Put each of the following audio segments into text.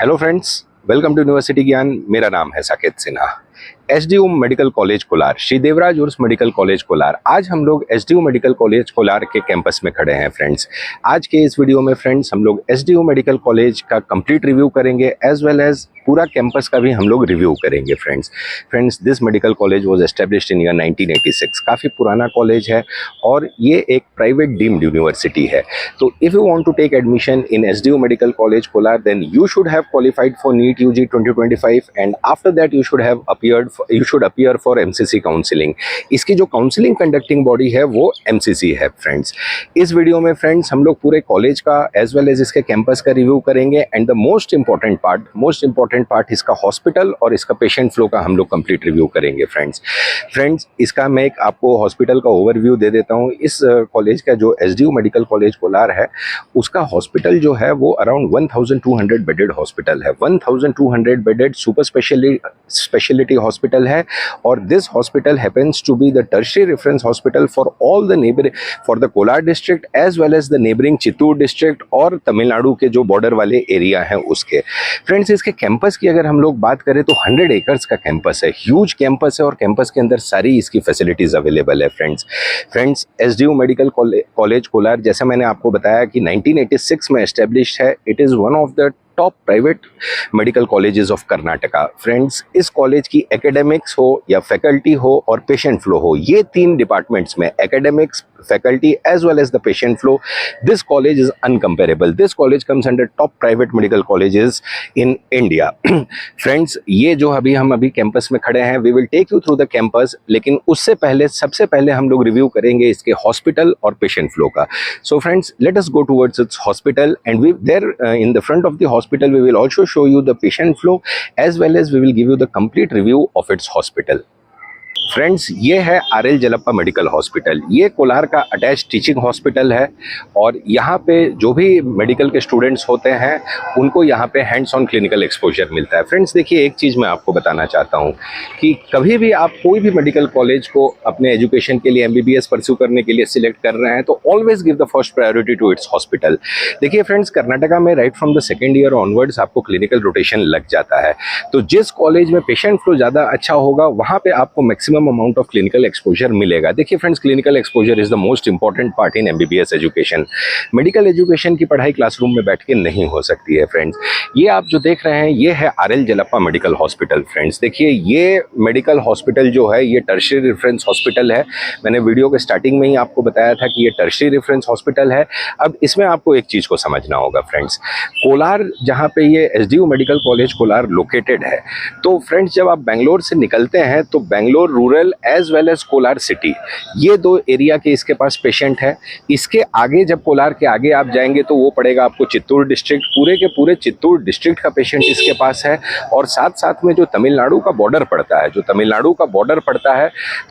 Hello friends, welcome to university Gyan. मेरा नाम है Saket Sinha. SDU medical college Kolar, Shri Devaraj Urs medical college Kolar. आज हम लोग एसडीयू मेडिकल कॉलेज कोलार के कैंपस में खड़े हैं फ्रेंड्स। आज के इस वीडियो में फ्रेंड्स हम लोग एसडीयू मेडिकल कॉलेज का कंप्लीट रिव्यू करेंगे, एज वेल एज पूरा कैंपस का भी हम लोग रिव्यू करेंगे friends. This medical college was established in year 1986। काफ़ी पुराना कॉलेज है और ये एक प्राइवेट डीम्ड यूनिवर्सिटी है। तो if you want to take admission in SDU medical college Kolar, then you should have qualified for NEET UG 2025 and after that you should appear for MCC counselling. इसकी जो counselling conducting body है वो MCC है friends. इस video में friends हम लोग पूरे कॉलेज का एज वेल एज इसके कैंपस का रिव्यू करेंगे and the most important part इसका हॉस्पिटल और इसका पेशेंट फ्लो का हम लोग कंप्लीट रिव्यू करेंगे फ्रेंड्स। इसका मैं एक आपको हॉस्पिटल का ओवरव्यू दे देता हूँ। इस कॉलेज का जो एसडीयू मेडिकल कॉलेज कोलार है उसका हॉस्पिटल जो है वो अराउंड 1200 बेडेड हॉस्पिटल है। 1200 बेडेड सुपर स्पेशलिटी हॉस्पिटल है और this hospital happens to be the tertiary reference hospital for the Kolar district as well as the neighbouring Chittoor district और तमिलनाडु के जो बॉर्डर वाले एरिया हैं उसके। फ्रेंड्स, इसके कैंपस की अगर हम लोग बात करें तो 100 एकर्स का कैंपस है, ह्यूज कैंपस है और कैंपस के अंदर सारी इसकी फैसिलिटीज अवेलेबल है friends. SDU medical college Kolar, जैसा मैंने आपको बताया कि 1986 में एस्टेब्लिश है। It is one of the top private medical colleges of Karnataka friends. इस कॉलेज की एकेडमिक्स हो या फैकल्टी हो और पेशेंट फ्लो हो, ये तीन डिपार्टमेंट्स में academics, faculty as well as the patient flow, this college is uncomparable. This college comes under top private medical colleges in India friends. ये जो हम अभी कैंपस में खड़े हैं, we will take you through the campus, लेकिन उससे पहले सबसे पहले हम लोग रिव्यू करेंगे इसके हॉस्पिटल और पेशेंट फ्लो का। So friends, let us go towards its hospital and we there in the front of the hospital we will also show you the patient flow as well as we will give you the complete review of its hospital। Friends, ये है RL Jalappa medical hospital. ये कोलार का attach teaching hospital है और यहाँ पे जो भी मेडिकल के स्टूडेंट्स होते हैं उनको यहाँ पे हैंड्स ऑन क्लिनिकल एक्सपोजर मिलता है। फ्रेंड्स, देखिए एक चीज़ मैं आपको बताना चाहता हूँ कि कभी भी आप कोई भी मेडिकल कॉलेज को अपने एजुकेशन के लिए एमबीबीएस परस्यू करने के लिए सिलेक्ट कर रहे हैं तो always give the first priority to its hospital. देखिए फ्रेंड्स, कर्नाटका में right from the second year onwards आपको क्लिनिकल रोटेशन लग जाता है। तो जिस कॉलेज में पेशेंट फ्लो ज़्यादा अच्छा होगा वहाँ पर आपको maximum amount of clinical exposure मिलेगा। देखिए friends, clinical exposure is the most important part in MBBS education. Medical education की पढ़ाई क्लासरूम में बैठ के नहीं हो सकती है फ्रेंड्स। ये आप जो देख रहे हैं ये है RL Jalappa medical hospital friends. देखिए ये मेडिकल हॉस्पिटल जो है ये टर्शियरी रेफरेंस हॉस्पिटल है। मैंने वीडियो के स्टार्टिंग में ही आपको बताया था कि ये टर्शियरी रेफरेंस हॉस्पिटल है। अब इसमें आपको एक चीज़ को समझना होगा फ्रेंड्स, कोलार जहाँ पे ये SDU medical college Kolar located है, तो फ्रेंड्स जब आप बेंगलोर से निकलते हैं तो Bangalore rural as well as Kolar city, ये दो एरिया के इसके पास पेशेंट है। इसके आगे जब कोलार के आगे आप जाएंगे तो वो पड़ेगा आपको चित्तूर डिस्ट्रिक्ट। पूरे के पूरे चित्तूर डिस्ट्रिक्ट का पेशेंट इसके पास है और साथ साथ में जो तमिलनाडु का बॉर्डर पड़ता है, तो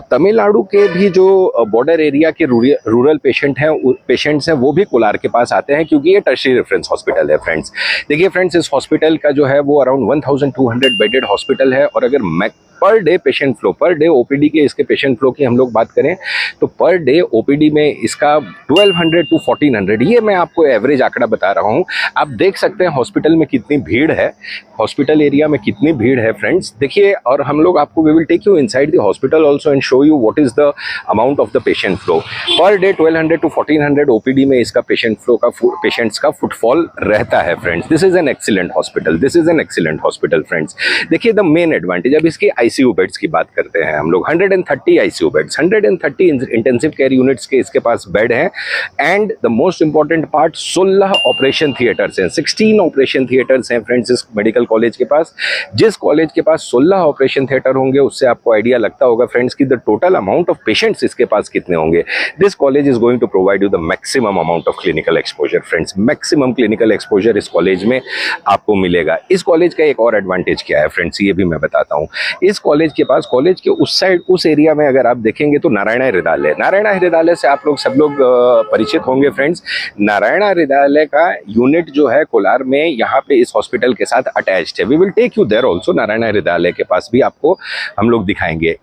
तमिलनाडु के भी जो बॉर्डर एरिया के रूरल पेशेंट्स हैं वो भी कोलार के पास आते हैं क्योंकि ये टर्शियरी रेफरेंस हॉस्पिटल है फ्रेंड्स। देखिए फ्रेंड्स, इस हॉस्पिटल का जो है वो अराउंड 1200 बेडेड हॉस्पिटल है और अगर per day patient flow, per day OPD के इसके पेशेंट फ्लो की हम लोग बात करें तो पर डे ओपीडी में इसका 1200 to 1400, ये मैं आपको एवरेज आंकड़ा बता रहा हूँ। आप देख सकते हैं हॉस्पिटल में कितनी भीड़ है, हॉस्पिटल एरिया में कितनी भीड़ है फ्रेंड्स। देखिए, और हम लोग आपको we will take you inside the hospital also and show you what is the amount of the patient flow. Per day 1200 to 1400 OPD में इसका पेशेंट फ्लो का पेशेंट्स का फुटफॉल रहता है friends. This is an excellent hospital friends. देखिए the main advantage, अब इसकी ICU beds की बात करते हैं हम लोग। 130 ICU beds, 130 intensive care units के इसके पास बेड हैं and the most important part 16 operation theatres हैं, 16 ऑपरेशन थिएटर्स हैं फ्रेंड्स इस मेडिकल कॉलेज के पास। जिस कॉलेज के पास 16 ऑपरेशन थिएटर होंगे उससे आपको आइडिया लगता होगा फ्रेंड्स कि the total amount of patients इसके पास कितने होंगे। This college is going to provide you the maximum amount of clinical exposure friends. Maximum clinical exposure इस कॉलेज में आपको मिलेगा। इस कॉलेज का एक और एडवांटेज क्या है फ्रेंड्स, ये भी मैं बताता हूँ। इस कॉलेज के पास, कॉलेज के उस साइड, उस एरिया में अगर आप देखेंगे तो नारायणा हृदयालय से आप लोग सब लोग परिचित होंगे फ्रेंड्स। नारायणा हृदयालय का यूनिट जो है कोलार में यहाँ पे इस हॉस्पिटल के साथ अटैच्ड है। We will take you there also. Narayana Hrudayalaya के पास भी आपको हम लोग दिखाएंगे।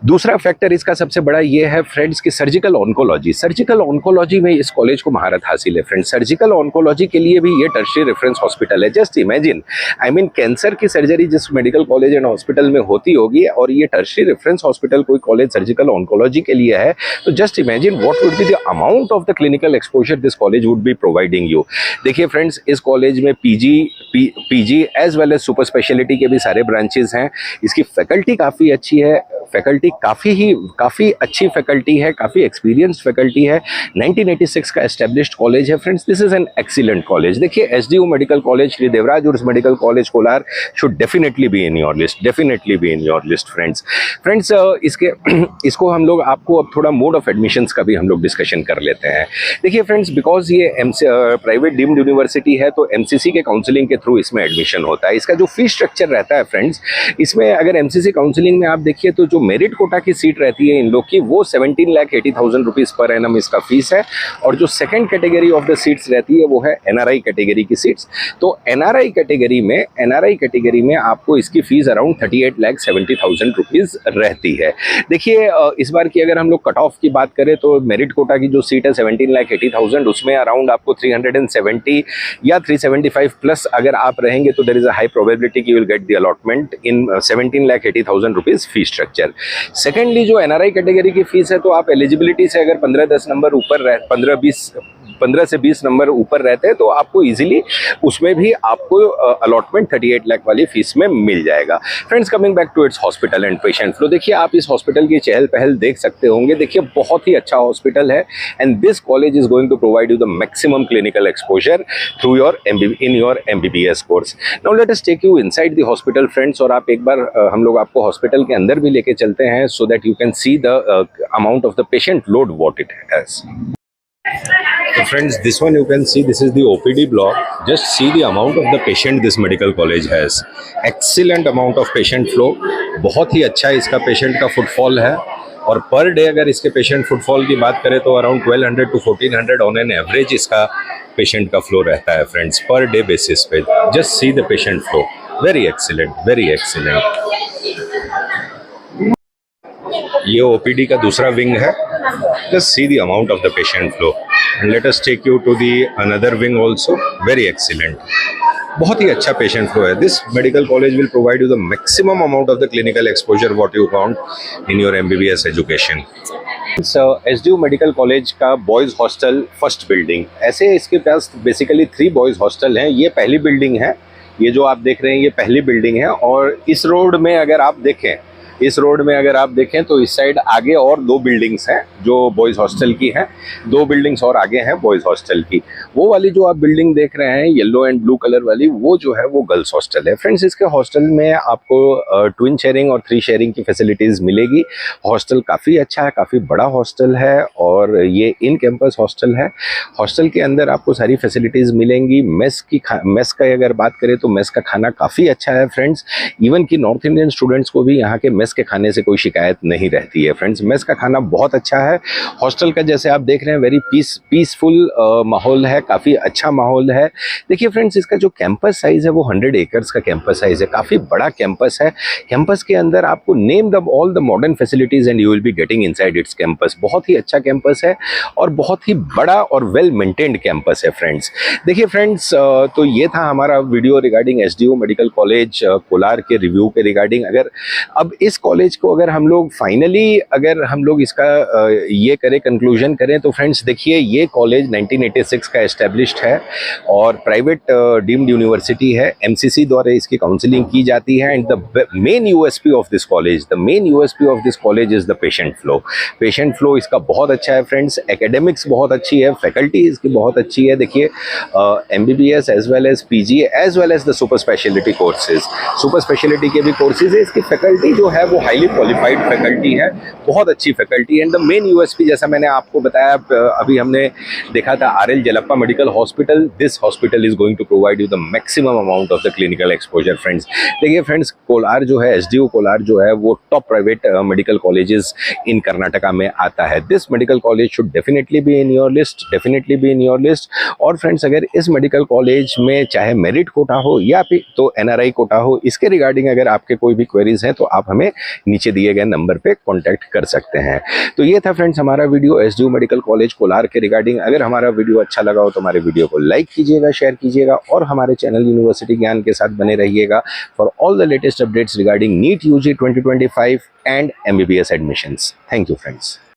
दूसरा फैक्टर इसका सबसे बड़ा ये है फ्रेंड्स कि सर्जिकल ऑन्कोलॉजी में इस कॉलेज को महारत हासिल है फ्रेंड्स। सर्जिकल ऑन्कोलॉजी के लिए भी ये टर्शियरी रेफरेंस हॉस्पिटल है। Just imagine, I mean cancer की सर्जरी जिस मेडिकल कॉलेज एंड हॉस्पिटल में होती होगी और ये टर्शियरी रेफरेंस हॉस्पिटल कोई कॉलेज सर्जिकल ऑन्कोलॉजी के लिए है, तो just imagine what would be the amount of the clinical exposure this college would be providing you. देखिए फ्रेंड्स, इस कॉलेज में PG as well as super speciality के भी सारे ब्रांचेस हैं। इसकी फैकल्टी काफ़ी अच्छी है, फैकल्टी काफ़ी अच्छी फैकल्टी है, काफ़ी एक्सपीरियंस्ड फैकल्टी है। 1986 का एस्टेब्लिश्ड कॉलेज है friends. This is an excellent college. देखिए SDU medical college, Shri Devaraj Urs medical college Kolar should definitely be in your list friends. इसको हम लोग आपको अब थोड़ा मोड ऑफ एडमिशन्स का भी हम लोग डिस्कशन कर लेते हैं। देखिए फ्रेंड्स, बिकॉज ये प्राइवेट डीम्ड यूनिवर्सिटी है तो एमसीसी के काउंसलिंग के थ्रू इसमें एडमिशन होता है। इसका जो फीस स्ट्रक्चर रहता है फ्रेंड्स, इसमें अगर एमसीसी काउंसलिंग में आप देखिए तो जो मेरिट कोटा की सीट रहती है इन लोग की, वो 17,80,000 रुपीज़ पर एनम इसका फीस है। और जो second category of the seats रहती है वो है एनआरआई कैटेगरी की सीट्स। तो एनआरआई कैटेगरी में आपको इसकी फीस अराउंड 38,70,000 रुपीज़ रहती है। देखिए इस बार की अगर हम लोग कट ऑफ की बात करें तो मेरिट कोटा की जो सीट है 17,80,000, उसमें अराउंड आपको 370 या 375 प्लस अगर आप रहेंगे तो there is a high probability कि you will get the allotment in 17,80,000 rupees fees structure. Secondly जो एनआरआई कैटेगरी की फीस है, तो आप एलिजिबिलिटी से अगर 15-10 नंबर ऊपर 15 से 20 नंबर ऊपर रहते हैं तो आपको इजीली उसमें भी आपको अलॉटमेंट 38 लाख वाली फीस में मिल जाएगा। Friends, coming back to its hospital and patient flow, देखिए आप इस हॉस्पिटल की चहल पहल देख सकते होंगे। देखिए बहुत ही अच्छा हॉस्पिटल है and this college is going to provide you the maximum clinical exposure through your MBBS course. Now let us take you inside the hospital friends, और आप एक बार हम लोग आपको हॉस्पिटल के अंदर भी लेके चलते हैं so that you can see the amount of the patient load what it has. So friends, this one you can see, this is the OPD block. Just see the amount of the patient this medical college has. Excellent amount of patient flow. बहुत ही अच्छा इसका patient का footfall है। और per day अगर इसके patient footfall की बात करें तो around 1200 to 1400 on an average इसका पेशेंट का फ्लो रहता है फ्रेंड्स, पर डे बेसिस पे। Just see the patient flow, very excellent. ये ओपीडी का दूसरा विंग है। Just see the amount of the patient flow and let us take you to the another wing also. Very excellent. बहुत ही अच्छा patient flow है। This medical college will provide you the maximum amount of the clinical exposure what you want in your MBBS education. SDU medical college का boys hostel first building, ऐसे इसके पास basically 3 boys hostel हैं। ये पहली building है, ये जो आप देख रहे हैं ये पहली बिल्डिंग है। और इस रोड में अगर आप देखें तो इस साइड आगे और 2 बिल्डिंग्स हैं जो बॉयज़ हॉस्टल की हैं। 2 बिल्डिंग्स और आगे हैं बॉयज़ हॉस्टल की। वो वाली जो आप बिल्डिंग देख रहे हैं येलो एंड ब्लू कलर वाली, वो जो है वो गर्ल्स हॉस्टल है। फ्रेंड्स, इसके हॉस्टल में आपको ट्विन शेयरिंग और 3 शेयरिंग की फैसिलिटीज़ मिलेगी। हॉस्टल काफ़ी अच्छा है, काफ़ी बड़ा हॉस्टल है और ये इन कैंपस हॉस्टल है। हॉस्टल के अंदर आपको सारी फैसिलिटीज़ मिलेंगी। मेस का अगर बात करें तो मेस का खाना काफ़ी अच्छा है फ्रेंड्स। इवन कि नॉर्थ इंडियन स्टूडेंट्स को भी यहाँ के मेस के खाने से कोई शिकायत नहीं रहती है फ्रेंड्स। मेस का खाना बहुत अच्छा है। हॉस्टल का जैसे आप देख रहे हैं वेरी पीसफुल माहौल है, काफ़ी अच्छा माहौल है। देखिए फ्रेंड्स, इसका जो कैंपस साइज़ है वो 100 एकर्स का कैंपस साइज़ है, काफ़ी बड़ा कैंपस है। कैंपस के अंदर आपको name the all the modern facilities and you will be getting inside it's campus. बहुत ही अच्छा कैंपस है और बहुत ही बड़ा और वेल मेंटेन्ड कैंपस है फ्रेंड्स। देखिए फ्रेंड्स, तो ये था हमारा video regarding SDU medical college Kolar के रिव्यू के रिगार्डिंग। अगर अब इस कॉलेज को अगर हम लोग फाइनली अगर हम लोग इसका ये करें कंक्लूजन करें तो फ्रेंड्स देखिए ये कॉलेज 1986 का एस्टेब्लिश्ड है और प्राइवेट डीम्ड यूनिवर्सिटी है। एमसीसी द्वारा इसकी काउंसलिंग की जाती है and the main USP of this college is the patient flow. Patient flow इसका बहुत अच्छा है फ्रेंड्स। एकेडमिक्स बहुत अच्छी है, फैकल्टी इसकी बहुत अच्छी है। देखिए MBBS as well as PG as well as the super speciality courses, super speciality के भी कोर्सेज है। इसकी फैकल्टी जो है वो हाईली क्वालिफाइड फैकल्टी है, बहुत अच्छी faculty. And the main USP जैसा मैंने आपको बताया, अभी हमने देखा था RL Jalappa medical hospital, this hospital is going to provide you the maximum amount of the clinical exposure friends. देखिए फ्रेंड्स, कोलार जो है, एसडीओ कोलार जो है वो टॉप प्राइवेट मेडिकल कॉलेजेस इन कर्नाटका में आता है. This medical college should definitely be in your list, definitely be in your list. और फ्रेंड्स, अगर इस मेडिकल कॉलेज में चाहे मेरिट कोटा हो या फिर तो एनआरआई कोटा हो, इसके रिगार्डिंग अगर आपके कोई भी क्वेरीज हैं तो आप हमें नीचे दिए गए नंबर पे कांटेक्ट कर सकते हैं. तो ये था फ्रेंड्स हमारा video SDO medical college Kolar के रिगार्डिंग. अगर हमारा वीडियो अच्छा लगा हो तो हमारे वीडियो को लाइक कीजिएगा, शेयर कीजिएगा और हमारे चैनल यूनिवर्सिटी ज्ञान के साथ बने रहिएगा for all the latest updates regarding NEET UG 2025 and MBBS admissions. Thank you friends.